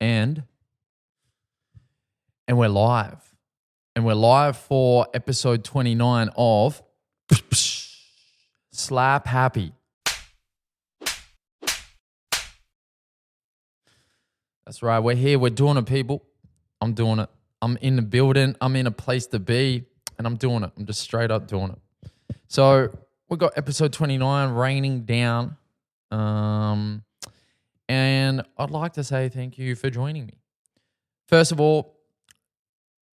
And we're live. And we're live for episode 29 of Slap Happy. That's right. We're here. We're doing it, people. I'm doing it. I'm in the building. I'm in a place to be. And I'm doing it. I'm just straight up doing it. So we've got episode 29 raining down. And I'd like to say thank you for joining me. First of all,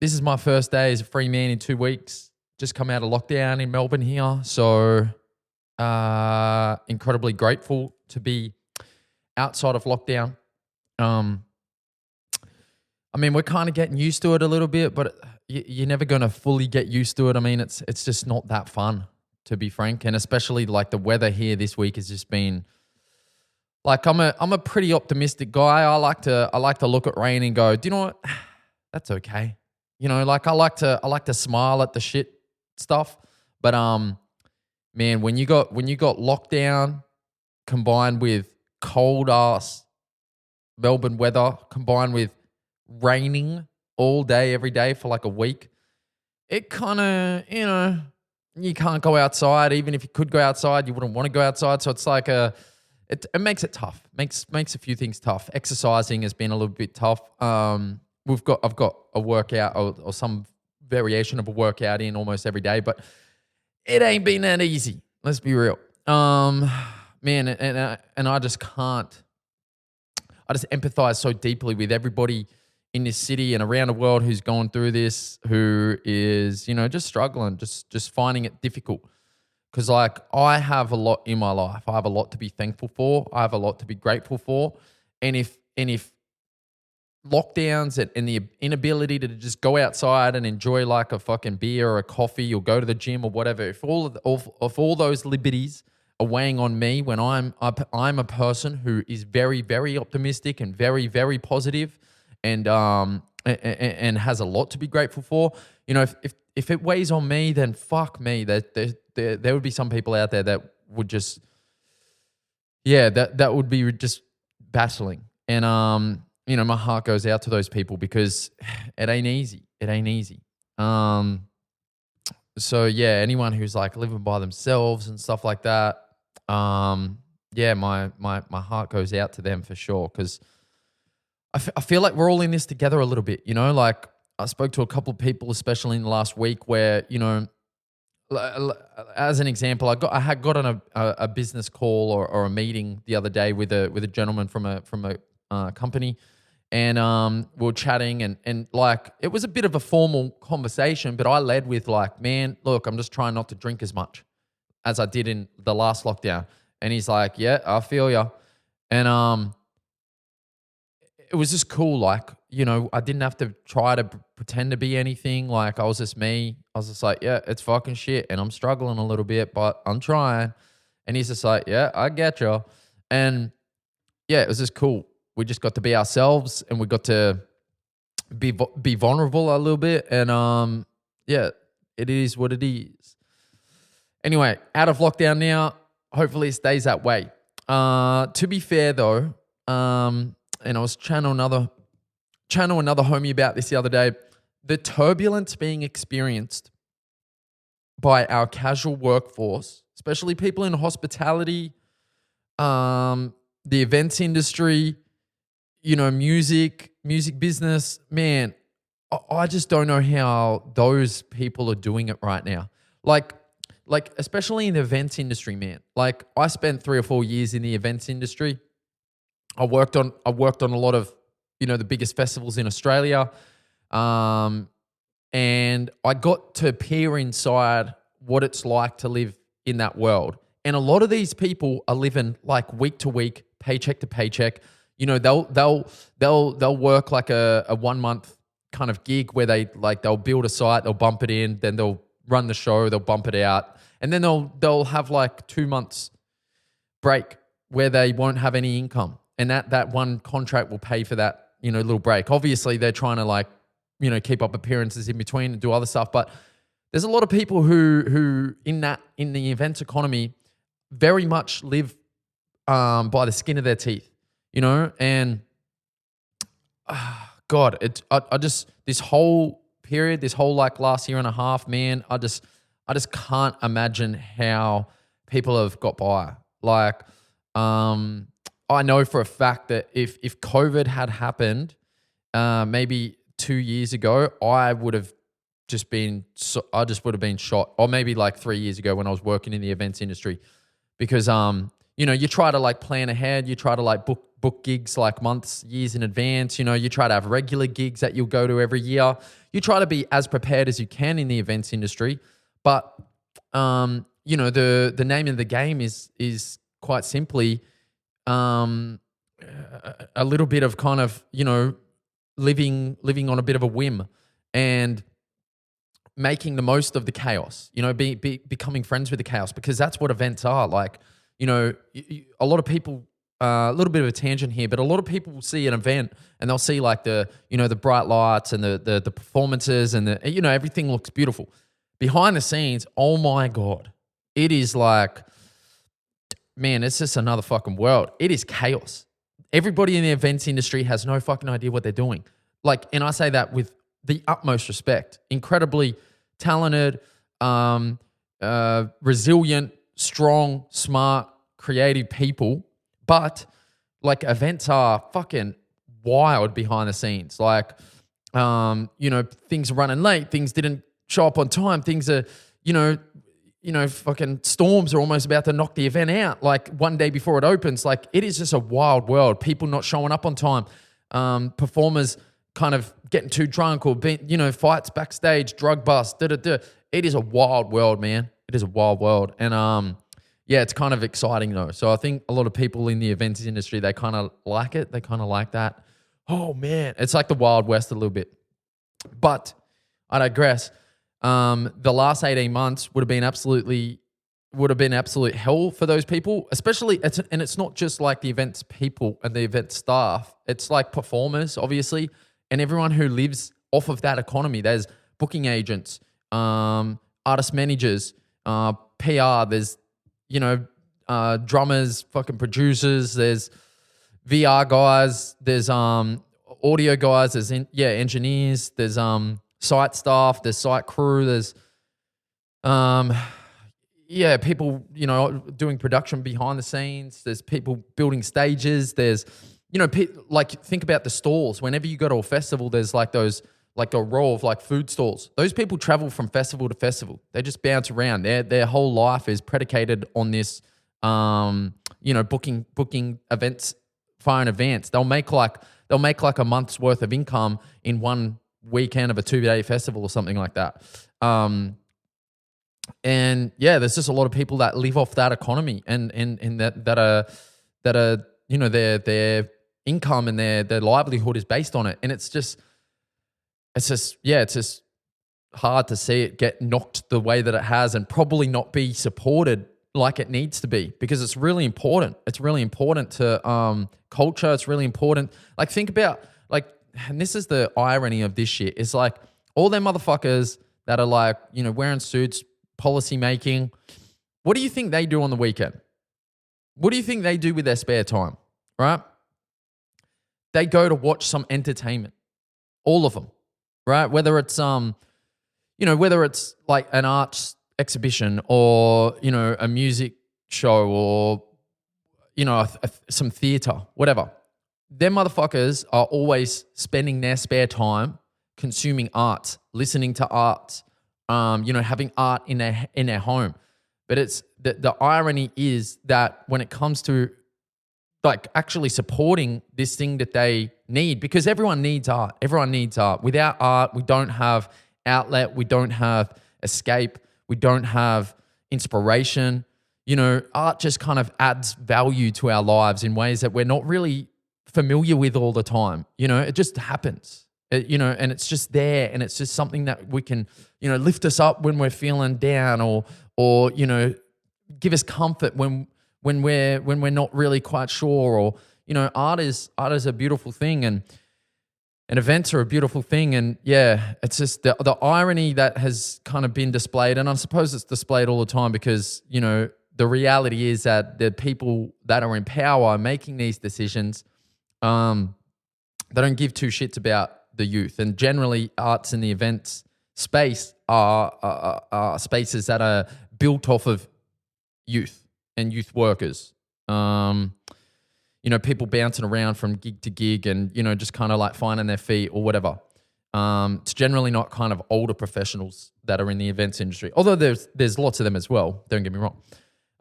this is my first day as a free man in 2 weeks. Just come out of lockdown in Melbourne here. So incredibly grateful to be outside of lockdown. I mean, we're kind of getting used to it a little bit, but you're never going to fully get used to it. I mean, it's just not that fun, to be frank. And especially like the weather here this week has just been like, I'm a pretty optimistic guy. I like to look at rain and go, do you know what? That's okay. You know, like I like to smile at the shit stuff. But man, when you got lockdown combined with cold ass Melbourne weather combined with raining all day every day for like a week, it kind of, you know, you can't go outside. Even if you could go outside, you wouldn't want to go outside. So it's like it makes it tough. Makes a few things tough. Exercising has been a little bit tough. I've got a workout or some variation of a workout in almost every day, but it ain't been that easy. Let's be real. Man, and I just can't. I just empathize so deeply with everybody in this city and around the world who's going through this, who is, you know, just struggling, just finding it difficult. Because like I have a lot in my life. I have a lot to be thankful for. I have a lot to be grateful for. And if lockdowns and the inability to just go outside and enjoy like a fucking beer or a coffee or go to the gym or whatever, if all those liberties are weighing on me when I'm a person who is very, very optimistic and very, very positive and has a lot to be grateful for, you know, if it weighs on me, then fuck me. There would be some people out there that would just, yeah, that would be just battling. And you know, my heart goes out to those people because it ain't easy. It ain't easy. So yeah, anyone who's like living by themselves and stuff like that, yeah, my heart goes out to them for sure. Because I feel like we're all in this together a little bit, you know, like I spoke to a couple of people, especially in the last week where, you know, as an example, I had got on a business call or a meeting the other day with a gentleman from a company, and we were chatting and like it was a bit of a formal conversation, but I led with like, man, look, I'm just trying not to drink as much as I did in the last lockdown. And he's like, yeah, I feel ya. And it was just cool. Like, you know, I didn't have to try to pretend to be anything. Like I was just me. I was just like, yeah, it's fucking shit. And I'm struggling a little bit, but I'm trying. And he's just like, yeah, I get you. And yeah, it was just cool. We just got to be ourselves and we got to be vulnerable a little bit. And yeah, it is what it is. Anyway, out of lockdown now. Hopefully it stays that way. To be fair though, and I was chatting to another homie about this the other day. The turbulence being experienced by our casual workforce, especially people in hospitality, the events industry, you know, music business, man, I just don't know how those people are doing it right now. Like especially in the events industry, man. Like I spent 3 or 4 years in the events industry. I worked on a lot of, you know, the biggest festivals in Australia. And I got to peer inside what it's like to live in that world. And a lot of these people are living like week to week, paycheck to paycheck. You know, they'll work like a 1 month kind of gig where they'll build a site, they'll bump it in, then they'll run the show, they'll bump it out, and then they'll have like 2 months break where they won't have any income. And that one contract will pay for that, you know, little break. Obviously, they're trying to like, you know, keep up appearances in between and do other stuff. But there's a lot of people who in the events economy very much live by the skin of their teeth, you know. And God, I just, this whole period, this whole like last year and a half, man, I just can't imagine how people have got by. Like, I know for a fact that if COVID had happened, maybe 2 years ago, I would have just been, I just would have been shot, or maybe like 3 years ago when I was working in the events industry, because you try to like plan ahead, you try to like book gigs like months, years in advance. You try to have regular gigs that you'll go to every year. You try to be as prepared as you can in the events industry, but the name of the game is quite simply a little bit of kind of living on a bit of a whim and making the most of the chaos, becoming friends with the chaos, because that's what events are. Like, a lot of people, a little bit of a tangent here, but a lot of people will see an event and they'll see like the bright lights and the performances and everything looks beautiful. Behind the scenes, oh my God, it is like, man, it's just another fucking world. It is chaos. Everybody in the events industry has no fucking idea what they're doing. Like, and I say that with the utmost respect. Incredibly talented, resilient, strong, smart, creative people. But like, events are fucking wild behind the scenes. Like, things are running late. Things didn't show up on time. Things are, fucking storms are almost about to knock the event out. Like, one day before it opens, like, it is just a wild world. People not showing up on time. Performers kind of getting too drunk or being, fights backstage, drug bust, It is a wild world, man. It is a wild world. And, it's kind of exciting though. So I think a lot of people in the events industry, they kind of like it. They kind of like that. Oh man, it's like the Wild West a little bit. But I digress. The last 18 months would have been absolute hell for those people, especially, and it's not just like the events people and the event staff. It's like performers, obviously, and everyone who lives off of that economy. There's booking agents, artist managers, PR, there's, drummers, fucking producers, there's VR guys, there's audio guys, there's engineers, there's site staff, there's site crew, there's people, doing production behind the scenes, there's people building stages, there's, like, think about the stalls. Whenever you go to a festival, there's like those, like a row of like food stalls. Those people travel from festival to festival. They just bounce around. Their whole life is predicated on this, booking events far in advance. They'll make like a month's worth of income in one weekend of a 2-day festival or something like that. There's just a lot of people that live off that economy and that are their income and their livelihood is based on it. And it's just hard to see it get knocked the way that it has and probably not be supported like it needs to be, because it's really important. It's really important to culture. It's really important. Like, think about, like, and this is the irony of this shit, is like all them motherfuckers that are like, wearing suits, policy making. What do you think they do on the weekend? What do you think they do with their spare time, right? They go to watch some entertainment. All of them, right? Whether it's whether it's like an arts exhibition or, a music show or, some theater, whatever. Them motherfuckers are always spending their spare time consuming art, listening to art, having art in their home. But it's the irony is that when it comes to like actually supporting this thing that they need, because everyone needs art. Everyone needs art. Without art, we don't have outlet. We don't have escape. We don't have inspiration. Art just kind of adds value to our lives in ways that we're not really familiar with all the time. It just happens, and it's just there, and it's just something that we can, lift us up when we're feeling down or give us comfort when we're not really quite sure, or, art is a beautiful thing, and events are a beautiful thing. And it's just the irony that has kind of been displayed. And I suppose it's displayed all the time because, the reality is that the people that are in power making these decisions, They don't give two shits about the youth. And generally, arts and the events space are spaces that are built off of youth and youth workers. People bouncing around from gig to gig and, just kind of like finding their feet or whatever. It's generally not kind of older professionals that are in the events industry, although there's lots of them as well. Don't get me wrong.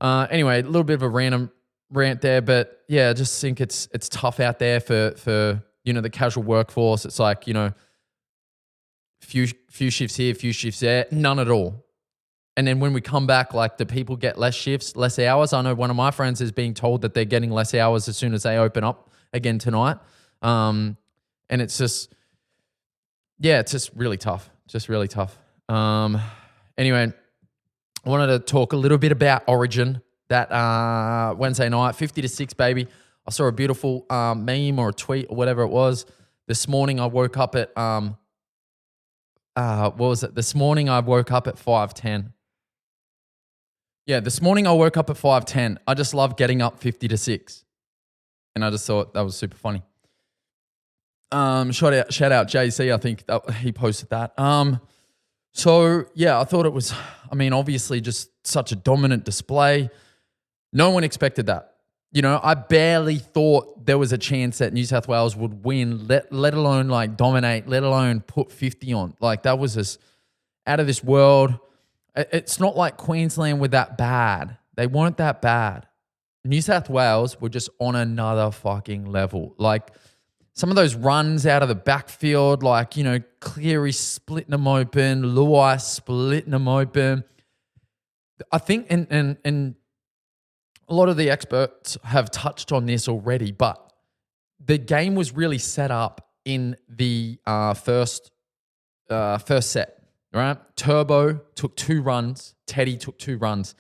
Anyway, a little bit of a random rant there, but yeah, I just think it's tough out there for the casual workforce. It's like, few shifts here, few shifts there, none at all. And then when we come back, like, the people get less shifts, less hours. I know one of my friends is being told that they're getting less hours as soon as they open up again tonight. And it's just, it's just really tough. Just really tough. Anyway, I wanted to talk a little bit about Origin that Wednesday night, 50-6, baby. I saw a beautiful meme or a tweet or whatever it was. This morning I woke up at, what was it? This morning I woke up at 5:10. Yeah, this morning I woke up at 5:10. I just love getting up 50-6. And I just thought that was super funny. Shout out JC, I think he posted that. So yeah, I thought it was, obviously just such a dominant display. No one expected that. I barely thought there was a chance that New South Wales would win, let alone like dominate, let alone put 50 on. Like, that was just out of this world. It's not like Queensland were that bad. They weren't that bad. New South Wales were just on another fucking level. Like, some of those runs out of the backfield, like, Cleary splitting them open, Laroi splitting them open. I think, and a lot of the experts have touched on this already, but the game was really set up in the first set, right? Turbo took 2 runs. Teddy took 2 runs.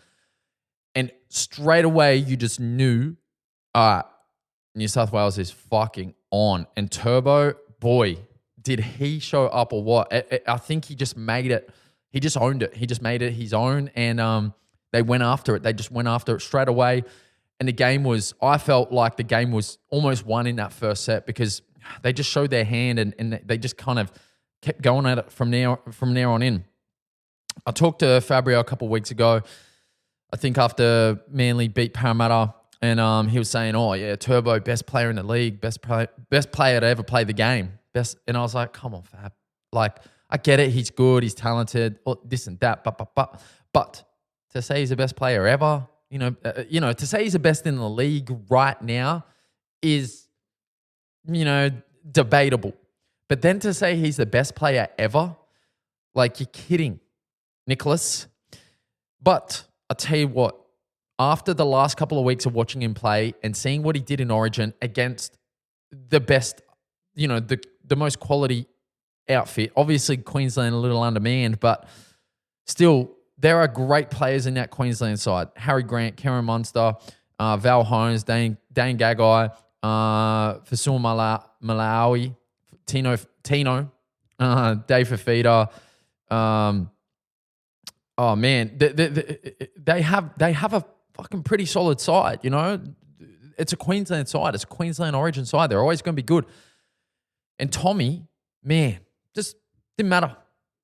And straight away, you just knew, New South Wales is fucking on. And Turbo, boy, did he show up or what? I think he just made it. He just owned it. He just made it his own. And they went after it. They just went after it straight away. And the game was, I felt like the game was almost won in that first set because they just showed their hand and they just kind of kept going at it from there on in. I talked to Fabio a couple of weeks ago, I think after Manly beat Parramatta, and he was saying, oh yeah, Turbo, best player in the league, best player to ever play the game. And I was like, come on, Fab. Like, I get it, he's good, he's talented, this and that, but to say he's the best player ever, to say he's the best in the league right now is, debatable. But then to say he's the best player ever, like, you're kidding, Nicholas. But I'll tell you what, after the last couple of weeks of watching him play and seeing what he did in Origin against the best, the most quality outfit, obviously Queensland a little undermanned, but still, there are great players in that Queensland side. Harry Grant, Cameron Munster, Val Holmes, Dane Gagai, Fasul Malawi, Tino, Dave Fafita. Oh man, they have a fucking pretty solid side. It's a Queensland side. It's a Queensland Origin side. They're always going to be good. And Tommy, man, just didn't matter.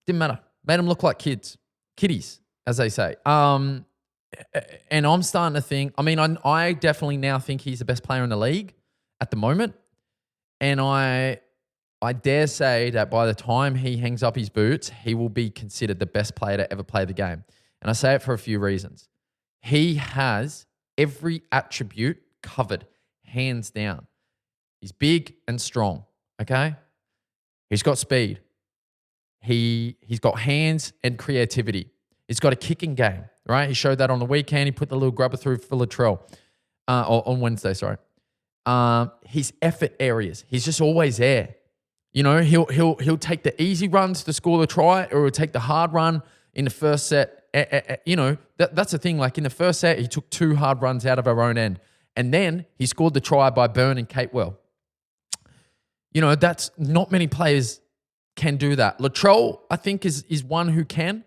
Made them look like kiddies, as they say. And I'm starting to think, I definitely now think he's the best player in the league at the moment. And I dare say that by the time he hangs up his boots, he will be considered the best player to ever play the game. And I say it for a few reasons. He has every attribute covered, hands down. He's big and strong, okay? He's got speed. He's got hands and creativity. He's got a kicking game, right? He showed that on the weekend. He put the little grubber through for Latrell on Wednesday, sorry. His effort areas, he's just always there. He'll take the easy runs to score the try, or he'll take the hard run in the first set. That's the thing. Like, in the first set, he took 2 hard runs out of our own end, and then he scored the try by Byrne and Catewell. That's not many players can do that. Latrell, I think, is one who can,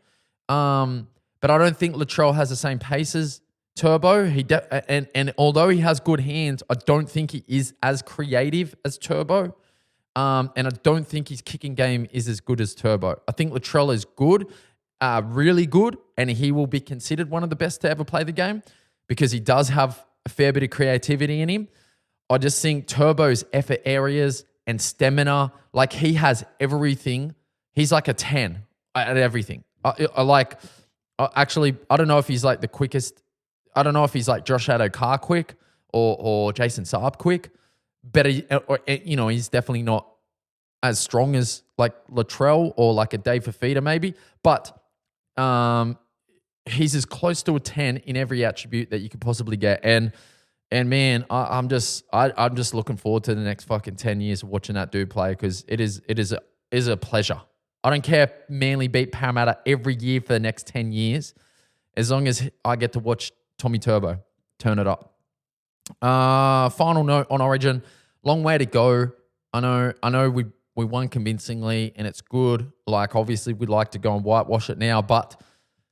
but I don't think Latrell has the same pace as Turbo. And although he has good hands, I don't think he is as creative as Turbo. And I don't think his kicking game is as good as Turbo. I think Latrell is good, really good, and he will be considered one of the best to ever play the game because he does have a fair bit of creativity in him. I just think Turbo's effort areas and stamina, like he has everything. He's like a 10 at everything. Actually, I don't know if he's like the quickest. I don't know if he's like Josh Adokar quick or Jason Saab quick, but he's definitely not as strong as like Latrell or like a Dave Fafita maybe, but he's as close to a 10 in every attribute that you could possibly get. And man, I'm just looking forward to the next fucking 10 years of watching that dude play because it is a pleasure. I don't care if Manly beat Parramatta every year for the next 10 years, as long as I get to watch Tommy Turbo turn it up. Final note on Origin, long way to go. I know we won convincingly and it's good. Like obviously we'd like to go and whitewash it now, but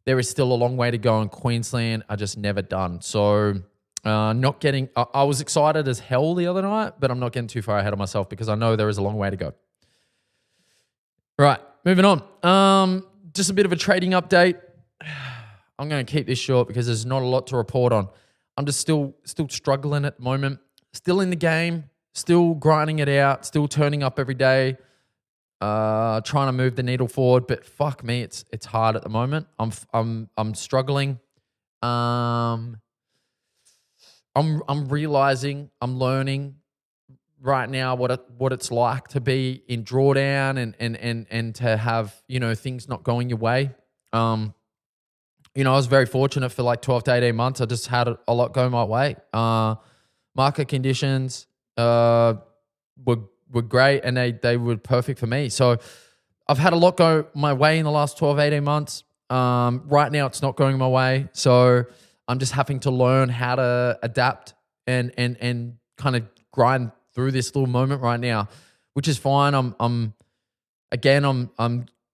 there is still a long way to go in Queensland. I just never done. So not getting, I was excited as hell the other night, but I'm not getting too far ahead of myself because I know there is a long way to go. Right, moving on. Just a bit of a trading update. I'm going to keep this short because there's not a lot to report on. I'm just still struggling at the moment. Still in the game, still grinding it out, still turning up every day, trying to move the needle forward. But fuck me, it's hard at the moment. I'm struggling. I'm realizing, I'm learning right now what it's like to be in drawdown and to have, things not going your way. I was very fortunate for like 12 to 18 months. I just had a lot go my way. Market conditions were great and they were perfect for me. So I've had a lot go my way in the last 12, 18 months. Right now it's not going my way. So I'm just having to learn how to adapt and kind of grind through this little moment right now, which is fine. I'm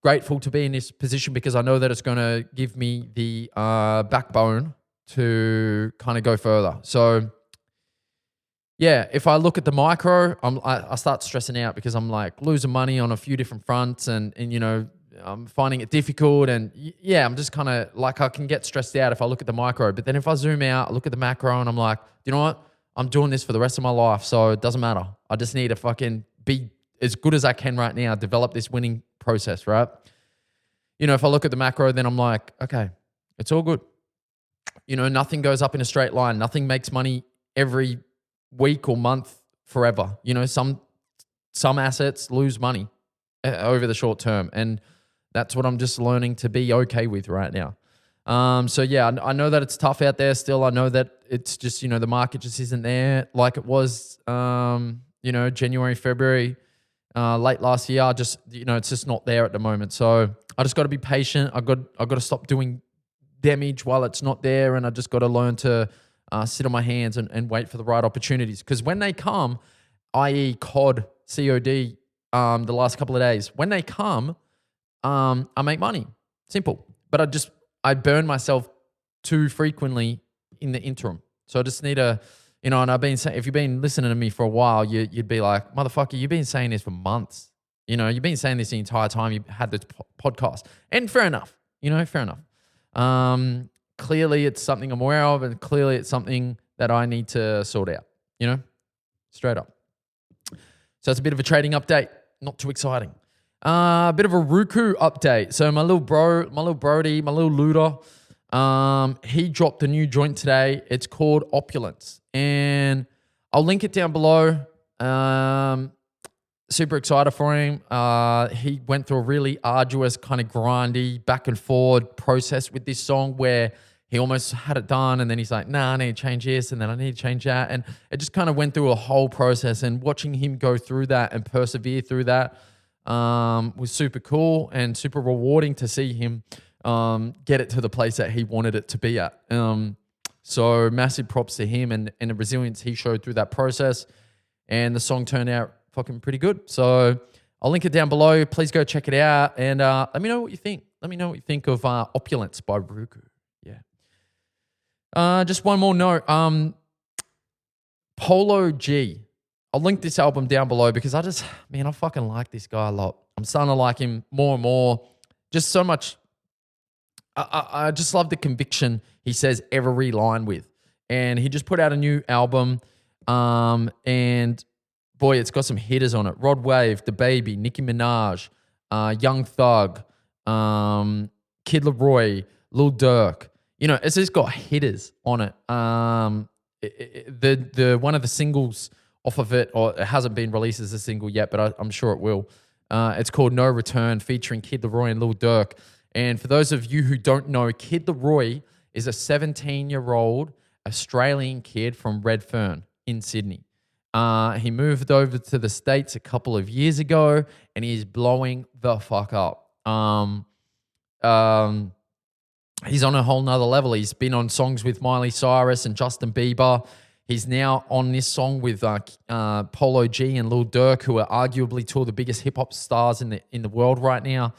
grateful to be in this position because I know that it's going to give me the backbone to kind of go further. So yeah, if I look at the micro, I start stressing out because I'm like losing money on a few different fronts and I'm finding it difficult. And yeah, I'm just kind of like, I can get stressed out if I look at the micro. But then if I zoom out, I look at the macro and I'm like, you know what? I'm doing this for the rest of my life. So it doesn't matter. I just need to fucking be as good as I can right now, develop this winning process, right? If I look at the macro, then I'm like, okay, it's all good. Nothing goes up in a straight line. Nothing makes money every week or month forever. Some assets lose money over the short term. And that's what I'm just learning to be okay with right now. So yeah, I know that it's tough out there still. I know that it's just, the market just isn't there like it was, January, February, late last year. It's just not there at the moment. So I just got to be patient. I got to stop doing damage while it's not there. And I just got to learn to sit on my hands and wait for the right opportunities. Because when they come, i.e. COD, the last couple of days, when they come, I make money. Simple. But I burn myself too frequently in the interim. So I just need to, and I've been saying, if you've been listening to me for a while, you'd be like, motherfucker, you've been saying this for months. You've been saying this the entire time you had this podcast. And fair enough, fair enough. Clearly it's something I'm aware of and clearly it's something that I need to sort out, straight up. So it's a bit of a trading update, not too exciting. A bit of a Ruku update. So my little Brody, my little looter, he dropped a new joint today. It's called Opulence. And I'll link it down below. Super excited for him. He went through a really arduous, kind of grindy, back and forward process with this song where he almost had it done and then he's like, nah, I need to change this and then I need to change that. And it just kind of went through a whole process, and watching him go through that and persevere through that was super cool and super rewarding to see him get it to the place that he wanted it to be at. So massive props to him and the resilience he showed through that process. And the song turned out fucking pretty good. So I'll link it down below. Please go check it out and let me know what you think. Let me know what you think of Opulence by Ruku. Yeah. Just one more note. Polo G. I'll link this album down below because I fucking like this guy a lot. I'm starting to like him more and more. Just so much. I just love the conviction he says every line with. And he just put out a new album. And boy, it's got some hitters on it. Rod Wave, The Baby, Nicki Minaj, Young Thug, Kid Laroi, Lil Durk. You know, it's just got hitters on it. The one of the singles off of it, or it hasn't been released as a single yet, but I'm sure it will. It's called No Return, featuring Kid Laroi and Lil Durk. And for those of you who don't know, Kid Laroi is a 17-year-old Australian kid from Redfern in Sydney. He moved over to the States a couple of years ago, and he's blowing the fuck up. He's on a whole nother level. He's been on songs with Miley Cyrus and Justin Bieber. He's now on this song with Polo G and Lil Durk, who are arguably two of the biggest hip-hop stars in the world right now.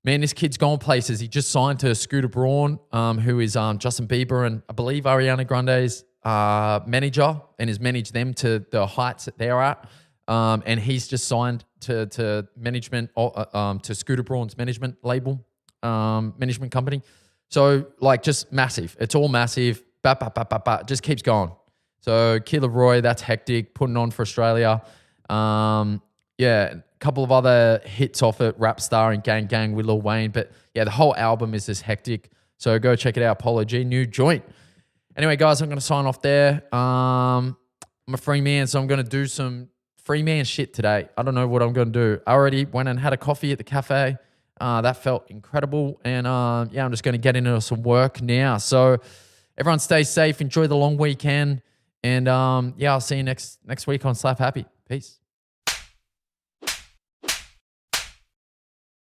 Man, this kid's going places. He just signed to Scooter Braun, who is Justin Bieber and I believe Ariana Grande's manager, and has managed them to the heights that they're at. And he's just signed to management, to Scooter Braun's management label, management company. So, like, just massive. It's all massive. Just keeps going. So, Kid Laroi, that's hectic, putting on for Australia. Yeah, a couple of other hits off it, Rap Star and Gang Gang with Lil Wayne. But yeah, the whole album is just hectic. So go check it out, Polo G, new joint. Anyway, guys, I'm going to sign off there. I'm a free man, so I'm going to do some free man shit today. I don't know what I'm going to do. I already went and had a coffee at the cafe. That felt incredible. And yeah, I'm just going to get into some work now. So everyone stay safe. Enjoy the long weekend. And yeah, I'll see you next week on Slap Happy. Peace.